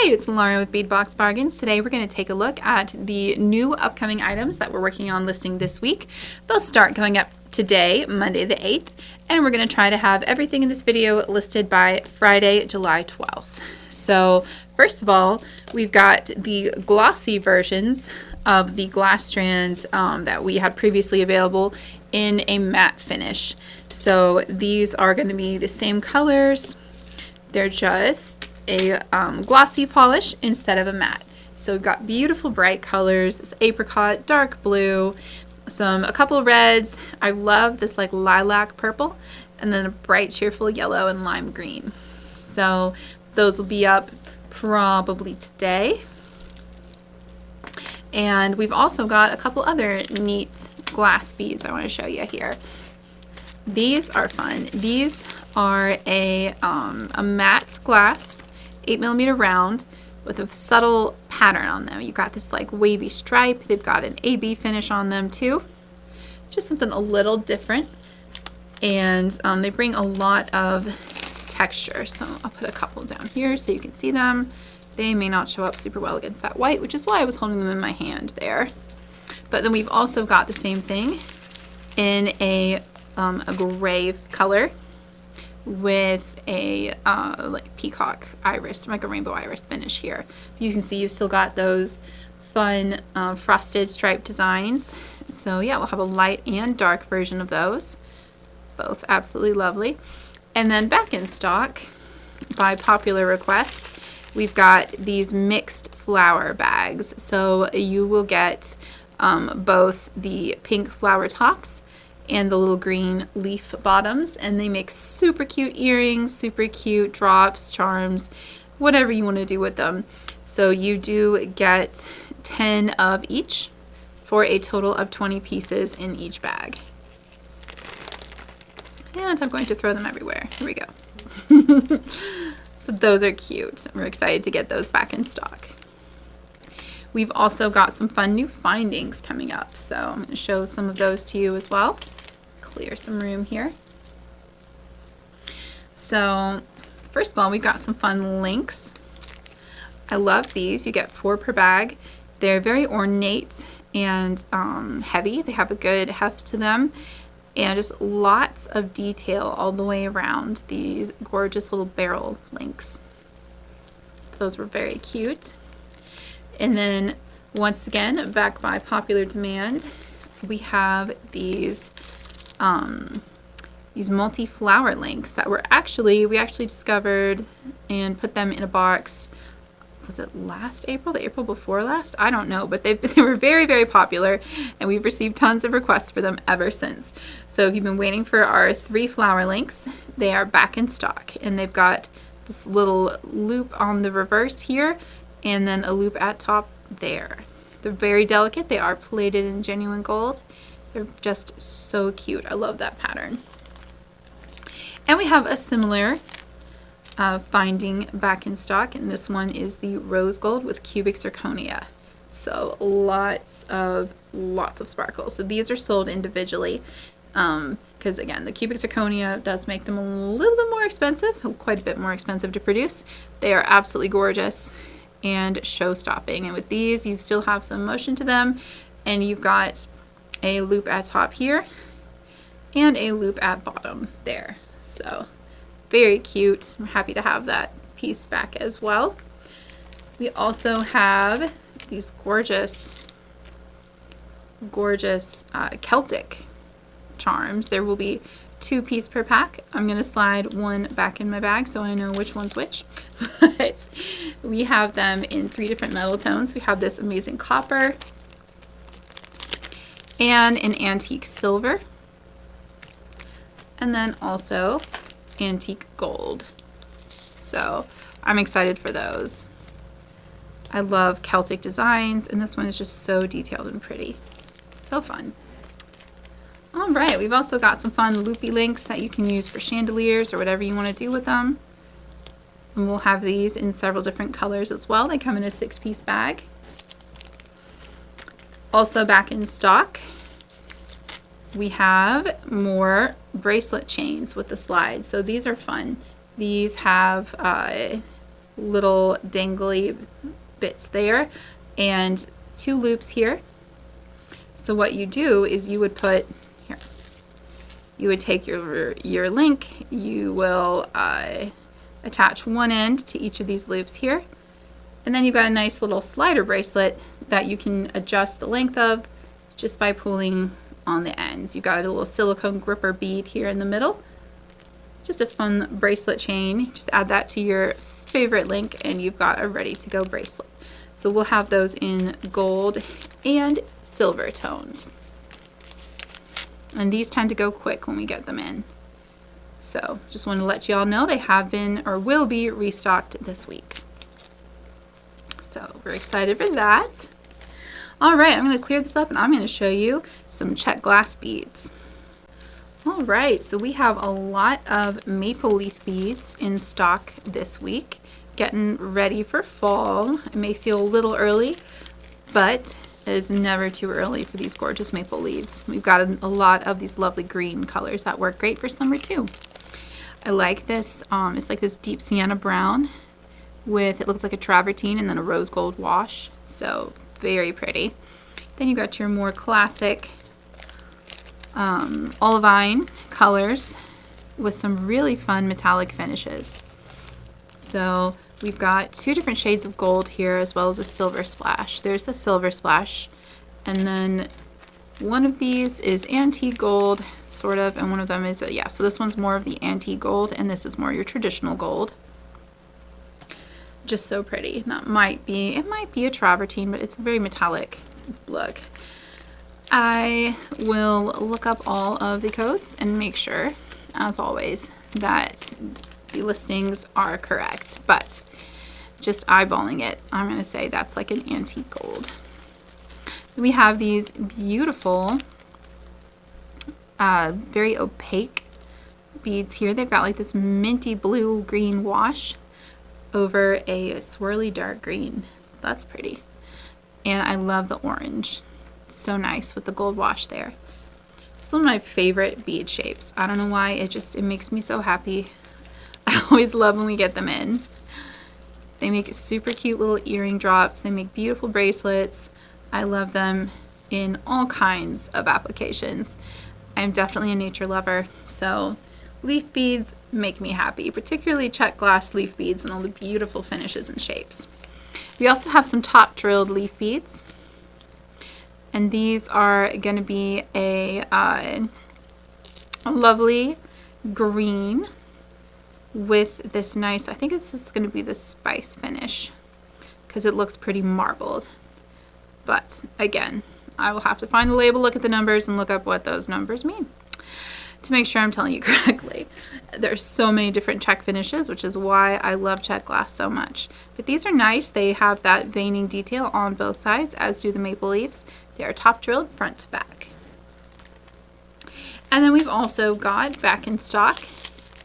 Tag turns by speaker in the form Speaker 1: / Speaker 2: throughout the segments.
Speaker 1: Hey, it's Lauren with Bead Box Bargains. Today we're going to take a look at the new upcoming items that we're working on listing this week. They'll start going up today, Monday the 8th, and we're going to try to have everything in this video listed by Friday, July 12th. So first of all, we've got the glossy versions of the glass strands that we had previously available in a matte finish. So these are going to be the same colors. They're just a glossy polish instead of a matte. So we've got beautiful bright colors. It's apricot, dark blue, a couple reds. I love this like lilac purple, and then a bright cheerful yellow and lime green. So those will be up probably today. And we've also got a couple other neat glass beads I want to show you here. These are fun. These are a matte glass 8mm round with a subtle pattern on them. You've got this like wavy stripe. They've got an AB finish on them too. Just something a little different. And they bring a lot of texture. So I'll put a couple down here so you can see them. They may not show up super well against that white, which is why I was holding them in my hand there. But then we've also got the same thing in a gray color with a like peacock iris, like a rainbow iris finish here. You can see you've still got those fun frosted stripe designs. So yeah, we'll have a light and dark version of those. Both absolutely lovely. And then back in stock, by popular request, we've got these mixed flower bags. So you will get both the pink flower tops and the little green leaf bottoms, and they make super cute earrings, super cute drops, charms, whatever you want to do with them. So you do get 10 of each for a total of 20 pieces in each bag. And I'm going to throw them everywhere. Here we go. So those are cute. We're excited to get those back in stock. We've also got some fun new findings coming up, so I'm going to show some of those to you as well. Clear some room here. So first of all, we've got some fun links. I love these. You get 4 per bag. They're very ornate and heavy. They have a good heft to them, and just lots of detail all the way around these gorgeous little barrel links. Those were very cute. And then once again, back by popular demand, we have these multi-flower links that we actually discovered and put them in a box. Was it last April? The April before last? I don't know, but they were very, very popular, and we've received tons of requests for them ever since. So if you've been waiting for our 3 flower links, they are back in stock, and they've got this little loop on the reverse here, and then a loop at top there. They're very delicate. They are plated in genuine gold. They're just so cute. I love that pattern. And we have a similar finding back in stock, and this one is the rose gold with cubic zirconia. So lots of sparkles. So these are sold individually because again, the cubic zirconia does make them a little bit more expensive, quite a bit more expensive to produce. They are absolutely gorgeous and show-stopping, and with these you still have some motion to them, and you've got a loop at top here and a loop at bottom there. So very cute. I'm happy to have that piece back as well. We also have these gorgeous Celtic charms. There will be 2 pieces per pack. I'm going to slide one back in my bag so I know which one's which. But we have them in 3 different metal tones. We have this amazing copper and an antique silver, and then also antique gold. So I'm excited for those. I love Celtic designs, and this one is just so detailed and pretty. So fun. All right, we've also got some fun loopy links that you can use for chandeliers or whatever you want to do with them. And we'll have these in several different colors as well. They come in a 6-piece bag. Also back in stock, we have more bracelet chains with the slides. So these are fun. These have little dangly bits there and 2 loops here. So what you do is you would put here, you would take your link, you will attach one end to each of these loops here, and then you've got a nice little slider bracelet that you can adjust the length of just by pulling on the ends. You've got a little silicone gripper bead here in the middle. Just a fun bracelet chain. Just add that to your favorite link and you've got a ready to go bracelet. So we'll have those in gold and silver tones. And these tend to go quick when we get them in. So just wanted to let you all know they have been or will be restocked this week. So we're excited for that. All right, I'm going to clear this up and I'm going to show you some Czech glass beads. All right, so we have a lot of maple leaf beads in stock this week, getting ready for fall. It may feel a little early, but it is never too early for these gorgeous maple leaves. We've got a lot of these lovely green colors that work great for summer too. I like this, it's like this deep sienna brown with, it looks like a travertine and then a rose gold wash, so very pretty. Then you've got your more classic olivine colors with some really fun metallic finishes. So we've got 2 different shades of gold here as well as a silver splash. There's the silver splash, and then one of these is antique gold sort of, and one of them is yeah, so this one's more of the antique gold and this is more your traditional gold. Just so pretty. That might be, it might be a travertine, but it's a very metallic look. I will look up all of the codes and make sure, as always, that the listings are correct, but just eyeballing it, I'm going to say that's like an antique gold. We have these beautiful, very opaque beads here. They've got like this minty blue green wash over a swirly dark green. So that's pretty. And I love the orange. It's so nice with the gold wash there. It's one of my favorite bead shapes. I don't know why, it makes me so happy. I always love when we get them in. They make super cute little earring drops. They make beautiful bracelets. I love them in all kinds of applications. I'm definitely a nature lover, so leaf beads make me happy, particularly Czech glass leaf beads and all the beautiful finishes and shapes. We also have some top drilled leaf beads, and these are going to be a lovely green with this nice, I think this is going to be the spice finish because it looks pretty marbled. But again, I will have to find the label, look at the numbers, and look up what those numbers mean to make sure I'm telling you correctly. There's so many different Czech finishes, which is why I love Czech glass so much. But these are nice. They have that veining detail on both sides, as do the maple leaves. They are top drilled front to back. And then we've also got back in stock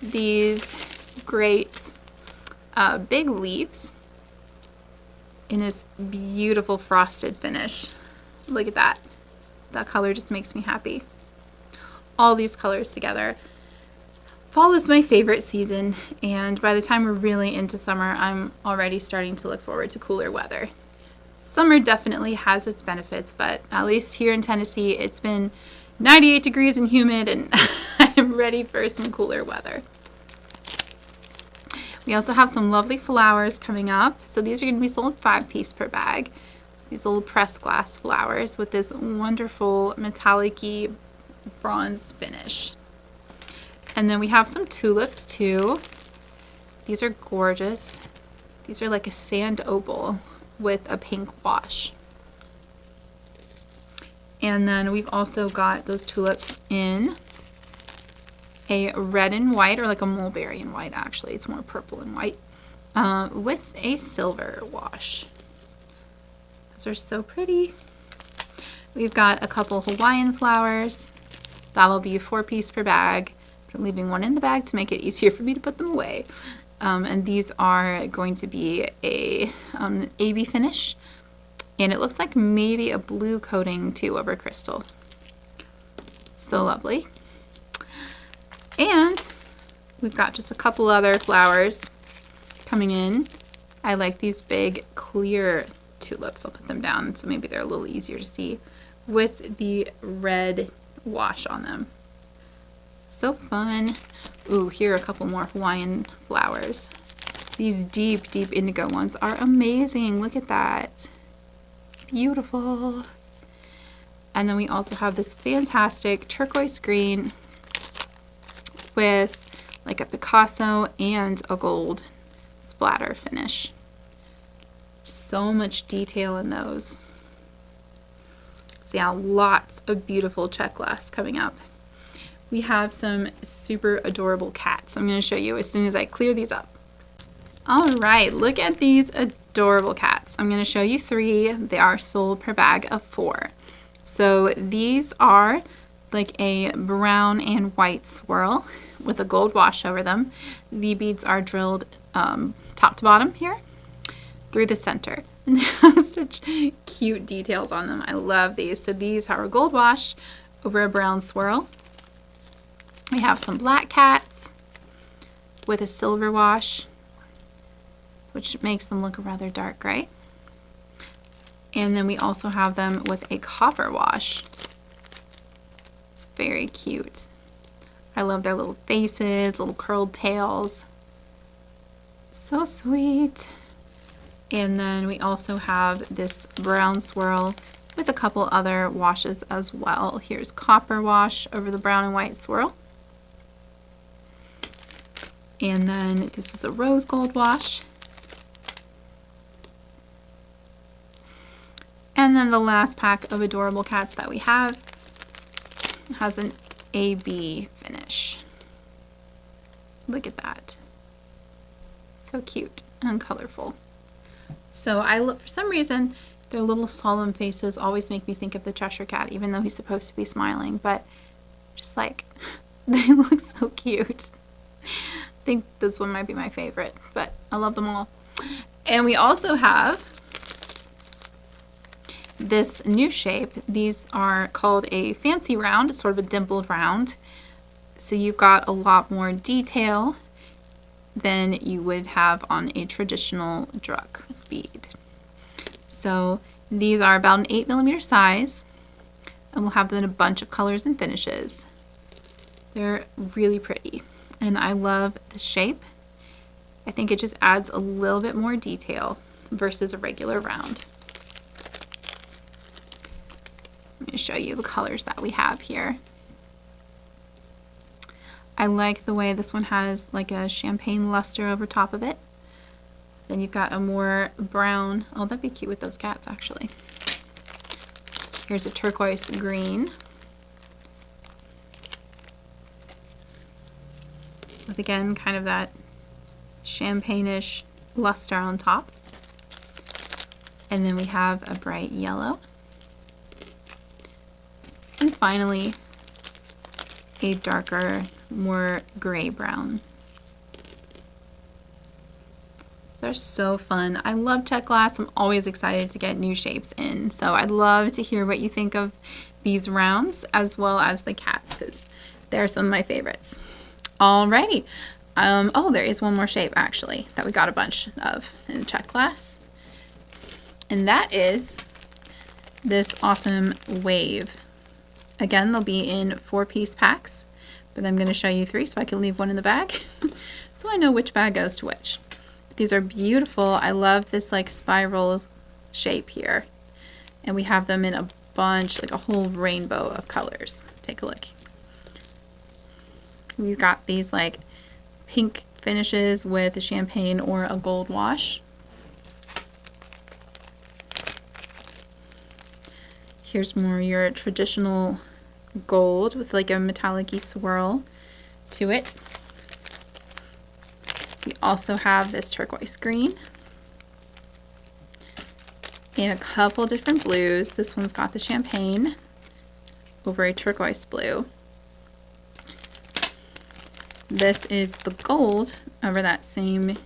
Speaker 1: these great big leaves in this beautiful frosted finish. Look at that. That color just makes me happy. All these colors together. Fall is my favorite season, and by the time we're really into summer, I'm already starting to look forward to cooler weather. Summer definitely has its benefits, but at least here in Tennessee, it's been 98 degrees and humid, and I'm ready for some cooler weather. We also have some lovely flowers coming up. So these are going to be sold 5-piece per bag. These little pressed glass flowers with this wonderful metallic-y bronze finish. And then we have some tulips too. These are gorgeous. These are like a sand opal with a pink wash. And then we've also got those tulips in a red and white, or like a mulberry and white actually. It's more purple and white, with a silver wash. Those are so pretty. We've got a couple Hawaiian flowers. That'll be 4-piece per bag. I'm leaving one in the bag to make it easier for me to put them away. And these are going to be a AB finish, and it looks like maybe a blue coating too over crystal. So lovely. And we've got just a couple other flowers coming in. I like these big clear tulips. I'll put them down so maybe they're a little easier to see with the red wash on them. So fun. Ooh, here are a couple more Hawaiian flowers. These deep, deep indigo ones are amazing. Look at that. Beautiful. And then we also have this fantastic turquoise green with like a Picasso and a gold splatter finish. So much detail in those. So yeah, lots of beautiful Czech glass coming up. We have some super adorable cats. I'm going to show you as soon as I clear these up. All right, look at these adorable cats. I'm going to show you 3. They are sold per bag of 4. So these are like a brown and white swirl with a gold wash over them. The beads are drilled top to bottom here through the center. And they have such cute details on them. I love these. So these are a gold wash over a brown swirl. We have some black cats with a silver wash, which makes them look rather dark gray. And then we also have them with a copper wash. It's very cute. I love their little faces, little curled tails. So sweet. And then we also have this brown swirl with a couple other washes as well. Here's copper wash over the brown and white swirl. And then this is a rose gold wash. And then the last pack of adorable cats that we have has an AB finish. Look at that. So cute and colorful. So I look, for some reason, their little solemn faces always make me think of the Cheshire Cat, even though he's supposed to be smiling, but just like, they look so cute. I think this one might be my favorite, but I love them all. And we also have this new shape. These are called a fancy round. It's sort of a dimpled round. So you've got a lot more detail than you would have on a traditional druk bead. So these are about an 8mm size, and we'll have them in a bunch of colors and finishes. They're really pretty, and I love the shape. I think it just adds a little bit more detail versus a regular round. I'm going to show you the colors that we have here. I like the way this one has like a champagne luster over top of it. Then you've got a more brown, oh, that'd be cute with those cats actually. Here's a turquoise green with again kind of that champagne-ish luster on top. And then we have a bright yellow. And finally, a darker, more gray-brown. They're so fun. I love Czech glass. I'm always excited to get new shapes in. So I'd love to hear what you think of these rounds as well as the cats, because they're some of my favorites. Alrighty. Oh, there is one more shape actually that we got a bunch of in Czech glass. And that is this awesome wave. Again, they'll be in 4-piece packs, but I'm going to show you 3 so I can leave one in the bag so I know which bag goes to which. These are beautiful. I love this like spiral shape here. And we have them in a bunch, like a whole rainbow of colors. Take a look. We've got these like pink finishes with a champagne or a gold wash. Here's more your traditional gold with like a metallic-y swirl to it. We also have this turquoise green and a couple different blues. This one's got the champagne over a turquoise blue. This is the gold over that same,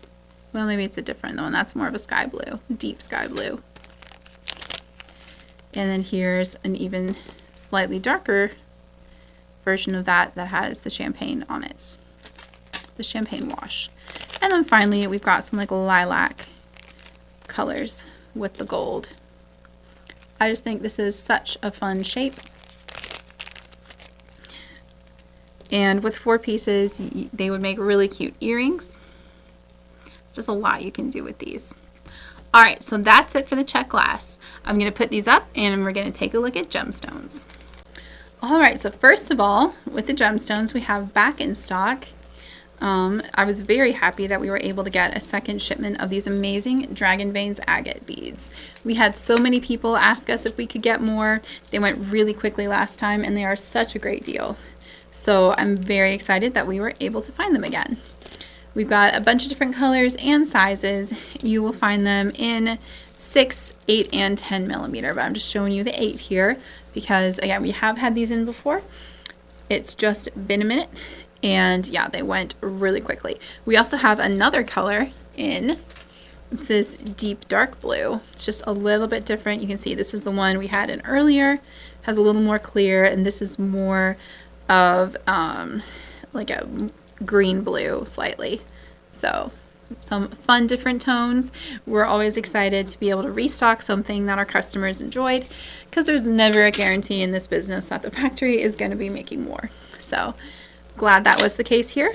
Speaker 1: well, maybe it's a different one. That's more of a sky blue, deep sky blue. And then here's an even slightly darker version of that that has the champagne on it, the champagne wash. And then finally we've got some like lilac colors with the gold. I just think this is such a fun shape. And with 4 pieces, they would make really cute earrings. Just a lot you can do with these. All right, so that's it for the Czech glass. I'm going to put these up and we're going to take a look at gemstones. All right, so first of all, with the gemstones, we have back in stock. I was very happy that we were able to get a second shipment of these amazing Dragon Veins agate beads. We had so many people ask us if we could get more. They went really quickly last time and they are such a great deal. So I'm very excited that we were able to find them again. We've got a bunch of different colors and sizes. You will find them in 6, 8, and 10 millimeter, but I'm just showing you the 8 here because, again, we have had these in before. It's just been a minute, and yeah, they went really quickly. We also have another color in. It's this deep dark blue. It's just a little bit different. You can see this is the one we had in earlier. Has a little more clear, and this is more of like a green blue slightly. So some fun different tones. We're always excited to be able to restock something that our customers enjoyed because there's never a guarantee in this business that the factory is going to be making more. So glad that was the case here.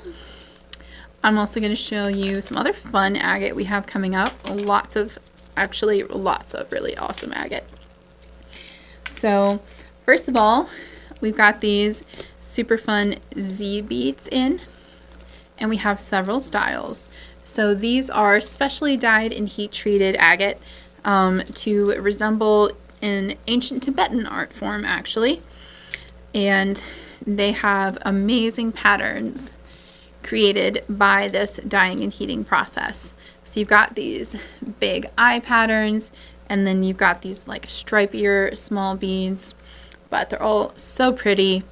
Speaker 1: I'm also going to show you some other fun agate we have coming up. Lots of really awesome agate. So first of all, we've got these super fun Z beads in, and we have several styles. So these are specially dyed and heat treated agate to resemble an ancient Tibetan art form actually. And they have amazing patterns created by this dyeing and heating process. So you've got these big eye patterns, and then you've got these like stripier small beads, but they're all so pretty,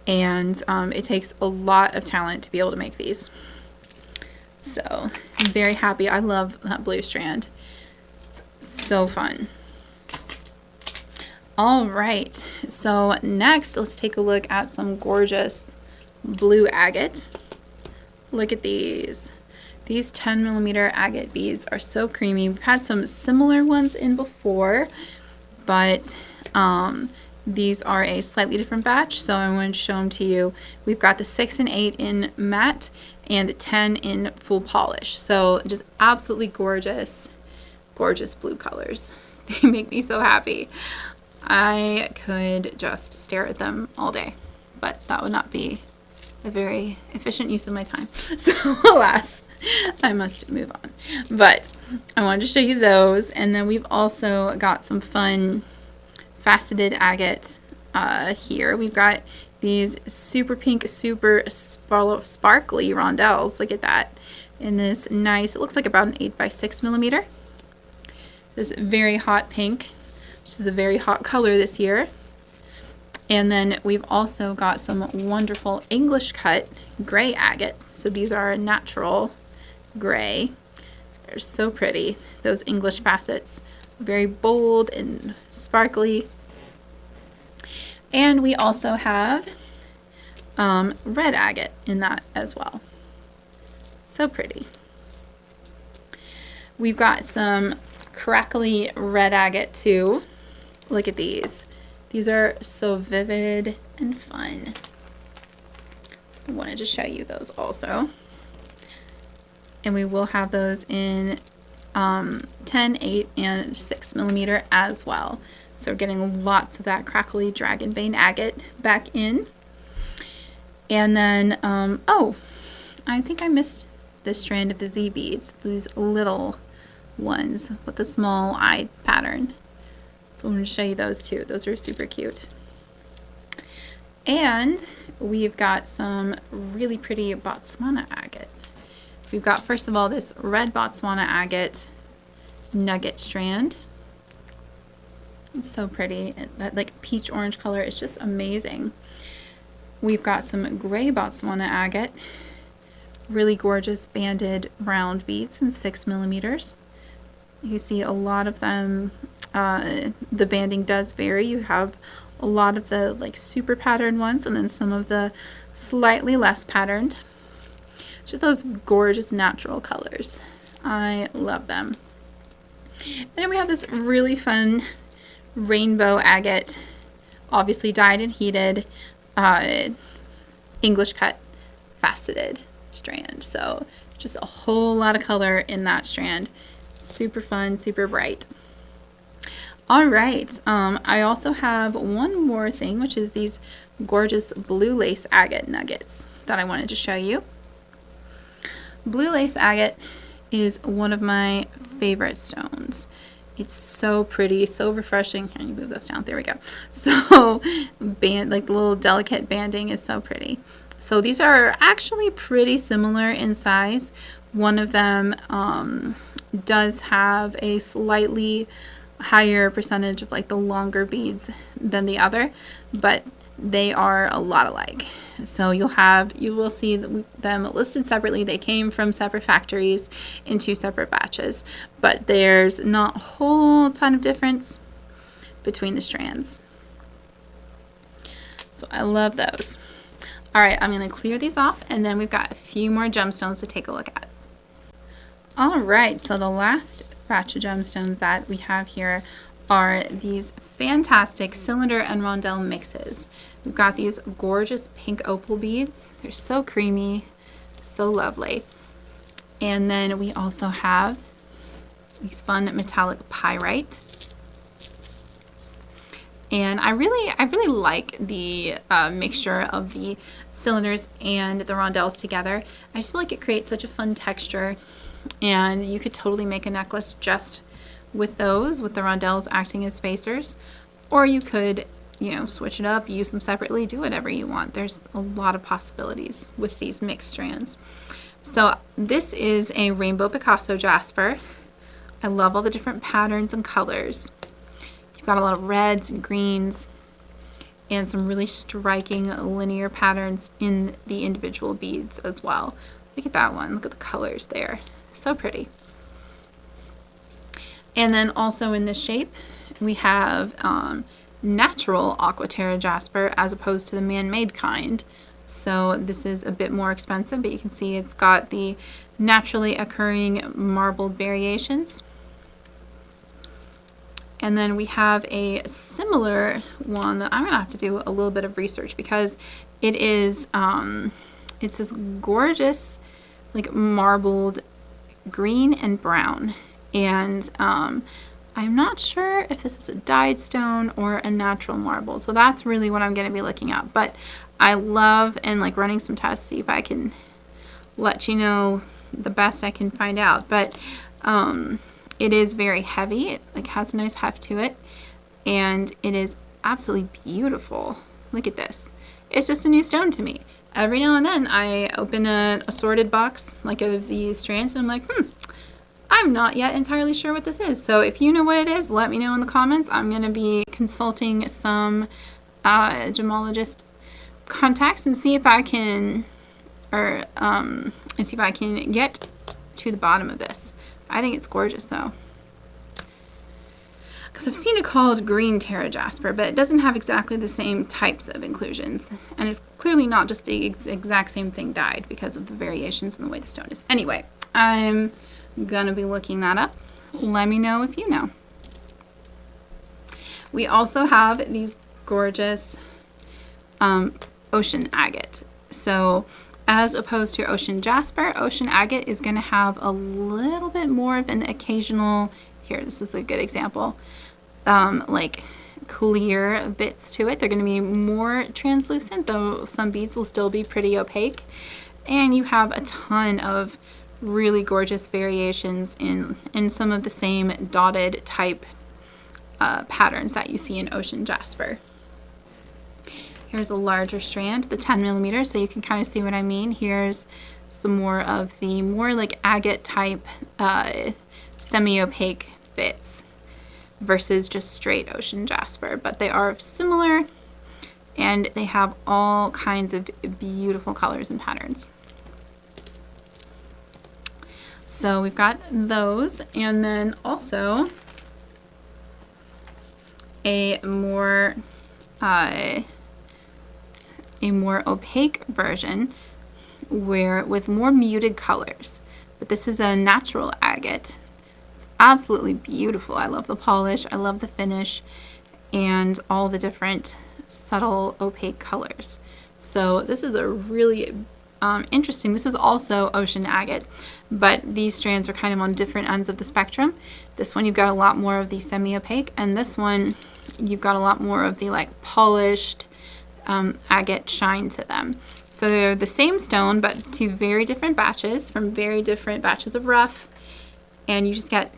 Speaker 1: and it takes a lot of talent to be able to make these. So I'm very happy. I love that blue strand. It's so fun. All right, so next let's take a look at some gorgeous blue agate. Look at these. These 10 millimeter agate beads are so creamy. We've had some similar ones in before, but these are a slightly different batch, so I'm going to show them to you. We've got the 6 and 8 in matte and 10 in full polish. So just absolutely gorgeous, gorgeous blue colors. They make me so happy. I could just stare at them all day, but that would not be a very efficient use of my time. So alas, I must move on. But I wanted to show you those, and then we've also got some fun faceted agate here. We've got these super pink, super sparkly rondelles. Look at that. In this nice, it looks like about an 8 by 6 millimeter. This very hot pink, which is a very hot color this year. And then we've also got some wonderful English cut gray agate. So these are natural gray. They're so pretty. Those English facets, very bold and sparkly. And we also have red agate in that as well. So pretty. We've got some crackly red agate too. Look at these. These are so vivid and fun. I wanted to show you those also. And we will have those in 10, 8, and 6 millimeter as well. So we're getting lots of that crackly dragon vein agate back in. And then, oh, I think I missed this strand of the Z beads, these little ones with the small eye pattern. So I'm going to show you those too. Those are super cute. And we've got some really pretty Botswana agate. We've got, first of all, this red Botswana agate nugget strand. It's so pretty. That like peach orange color is just amazing. We've got some gray Botswana agate. Really gorgeous banded round beads in 6 millimeters. You see a lot of them. The banding does vary. You have a lot of the like super patterned ones, and then some of the slightly less patterned. Just those gorgeous natural colors. I love them. And then we have this really fun rainbow agate, obviously dyed and heated, English cut faceted strand. So just a whole lot of color in that strand. Super fun, super bright. All right, I also have one more thing, which is these gorgeous blue lace agate nuggets that I wanted to show you. Blue lace agate is one of my favorite stones. It's so pretty, so refreshing. Can you move those down? There we go. So like the little delicate banding is so pretty. So these are actually pretty similar in size. One of them does have a slightly higher percentage of like the longer beads than the other, but they are a lot alike. So you will see them listed separately. They came from separate factories in 2 separate batches, but there's not a whole ton of difference between the strands. So I love those. All right, I'm going to clear these off, and then we've got a few more gemstones to take a look at. All right, so the last batch of gemstones that we have here are these fantastic cylinder and rondelle mixes. We've got these gorgeous pink opal beads. They're so creamy, so lovely. And then we also have these fun metallic pyrite. And I really like the mixture of the cylinders and the rondelles together. I just feel like it creates such a fun texture, and you could totally make a necklace just with those, with the rondelles acting as spacers, or you could, you know, switch it up, use them separately, do whatever you want. There's a lot of possibilities with these mixed strands. So this is a rainbow Picasso jasper. I love all the different patterns and colors. You've got a lot of reds and greens and some really striking linear patterns in the individual beads as well. Look at that one. Look at the colors there. So pretty. And then also in this shape, we have natural aquaterra jasper as opposed to the man-made kind. So this is a bit more expensive, but you can see it's got the naturally occurring marbled variations. And then we have a similar one that I'm gonna have to do a little bit of research, because it is it's this gorgeous like marbled green and brown, and I'm not sure if this is a dyed stone or a natural marble, so that's really what I'm going to be looking at. But I love and like running some tests, see if I can let you know the best I can find out. But it is very heavy. It like has a nice heft to it, and it is absolutely beautiful. Look at this. It's just a new stone to me. Every now and then I open an assorted box like of these strands, and I'm like, I'm not yet entirely sure what this is. So if you know what it is, let me know in the comments. I'm going to be consulting some gemologist contacts and see if I can, get to the bottom of this. I think it's gorgeous though, because I've seen it called green terra jasper, but it doesn't have exactly the same types of inclusions, and it's clearly not just the exact same thing dyed because of the variations in the way the stone is. Anyway, I'm gonna be looking that up. Let me know if you know. We also have these gorgeous ocean agate. So as opposed to ocean jasper, ocean agate is going to have a little bit more of an occasional, here, this is a good example, like clear bits to it. They're going to be more translucent, though some beads will still be pretty opaque. And you have a ton of really gorgeous variations in some of the same dotted type patterns that you see in ocean jasper. Here's a larger strand, the 10 millimeter, so you can kind of see what I mean. Here's some more of the more like agate type semi-opaque bits versus just straight ocean jasper, but they are similar and they have all kinds of beautiful colors and patterns. So we've got those, and then also a more opaque version with more muted colors. But this is a natural agate. It's absolutely beautiful. I love the polish, I love the finish, and all the different subtle opaque colors. So this is a really interesting. This is also ocean agate, but these strands are kind of on different ends of the spectrum. This one you've got a lot more of the semi-opaque, and this one you've got a lot more of the like polished agate shine to them. So they're the same stone, but two very different batches from very different batches of rough, and you just get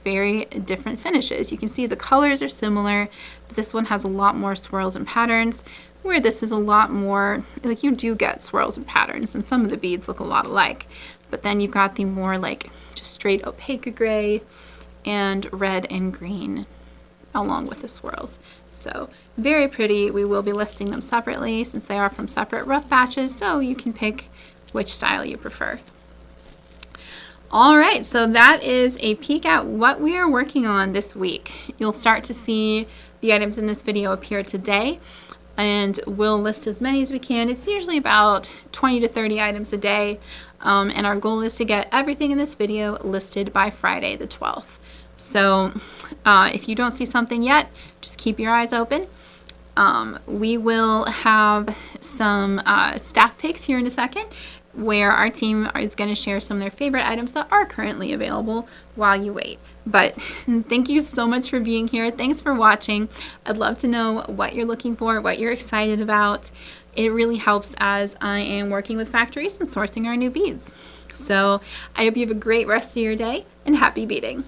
Speaker 1: very different finishes. You can see the colors are similar, but this one has a lot more swirls and patterns, where this is a lot more, like you do get swirls and patterns, and some of the beads look a lot alike, but then you've got the more like just straight opaque gray and red and green along with the swirls. So very pretty. We will be listing them separately since they are from separate rough batches, so you can pick which style you prefer. All right, so that is a peek at what we are working on this week. You'll start to see the items in this video appear today, and we'll list as many as we can. It's usually about 20 to 30 items a day, and our goal is to get everything in this video listed by Friday the 12th. So if you don't see something yet, just keep your eyes open. We will have some staff picks here in a second, where our team is going to share some of their favorite items that are currently available while you wait. But thank you so much for being here. Thanks for watching. I'd love to know what you're looking for, what you're excited about. It really helps as I am working with factories and sourcing our new beads. So I hope you have a great rest of your day, and happy beading.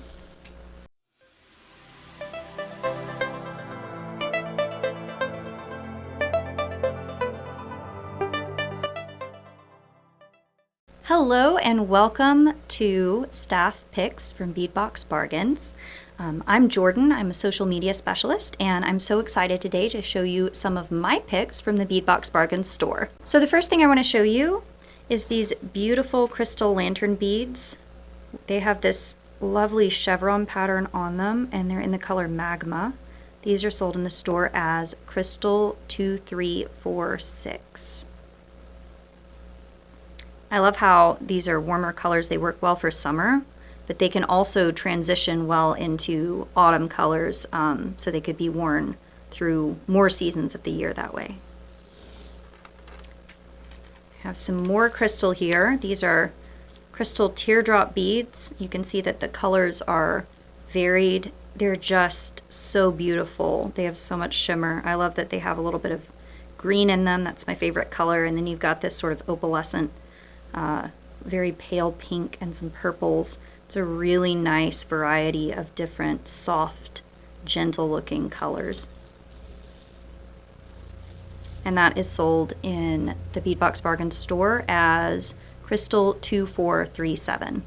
Speaker 2: Hello and welcome to Staff Picks from Beadbox Bargains. I'm Jordan, I'm a social media specialist, and I'm so excited today to show you some of my picks from the Beadbox Bargains store. So the first thing I want to show you is these beautiful crystal lantern beads. They have this lovely chevron pattern on them, and they're in the color Magma. These are sold in the store as Crystal 2346. I love how these are warmer colors. They work well for summer, but they can also transition well into autumn colors, so they could be worn through more seasons of the year that way. I have some more crystal here. These are crystal teardrop beads. You can see that the colors are varied. They're just so beautiful. They have so much shimmer. I love that they have a little bit of green in them. That's my favorite color. And then you've got this sort of opalescent, very pale pink and some purples. It's a really nice variety of different soft, gentle looking colors. And that is sold in the Beadbox Bargains store as Crystal 2437.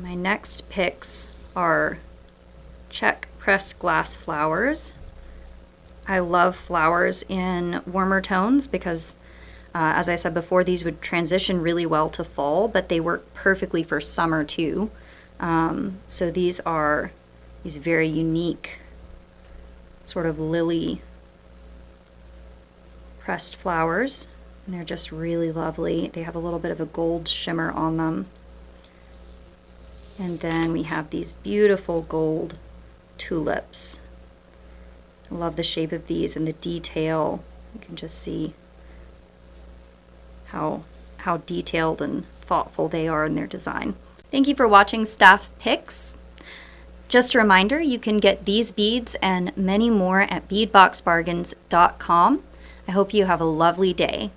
Speaker 2: My next picks are Czech pressed glass flowers. I love flowers in warmer tones because as I said before, these would transition really well to fall, but they work perfectly for summer too. So these are these very unique sort of lily pressed flowers, and they're just really lovely. They have a little bit of a gold shimmer on them. And then we have these beautiful gold tulips. I love the shape of these and the detail. You can just see how detailed and thoughtful they are in their design. Thank you for watching Staff Picks. Just a reminder, you can get these beads and many more at beadboxbargains.com. I hope you have a lovely day.